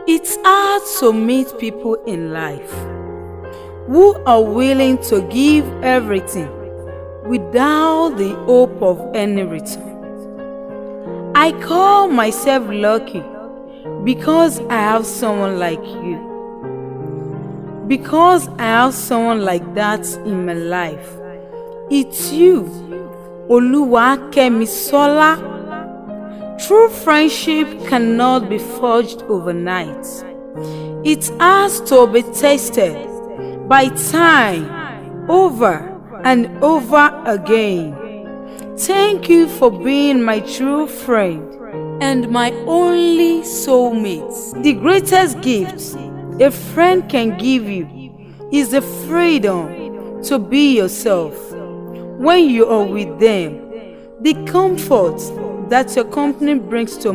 It's hard to meet people in life who are willing to give everything without the hope of any return. I call myself lucky because I have someone like you. Because I have someone like that in my life. It's you, Oluwakemisola. True friendship cannot be forged overnight. It has to be tested by time, over and over again. Thank you for being my true friend and my only soulmate. The greatest gift a friend can give you is the freedom to be yourself. When you are with them, the comfort that your company brings to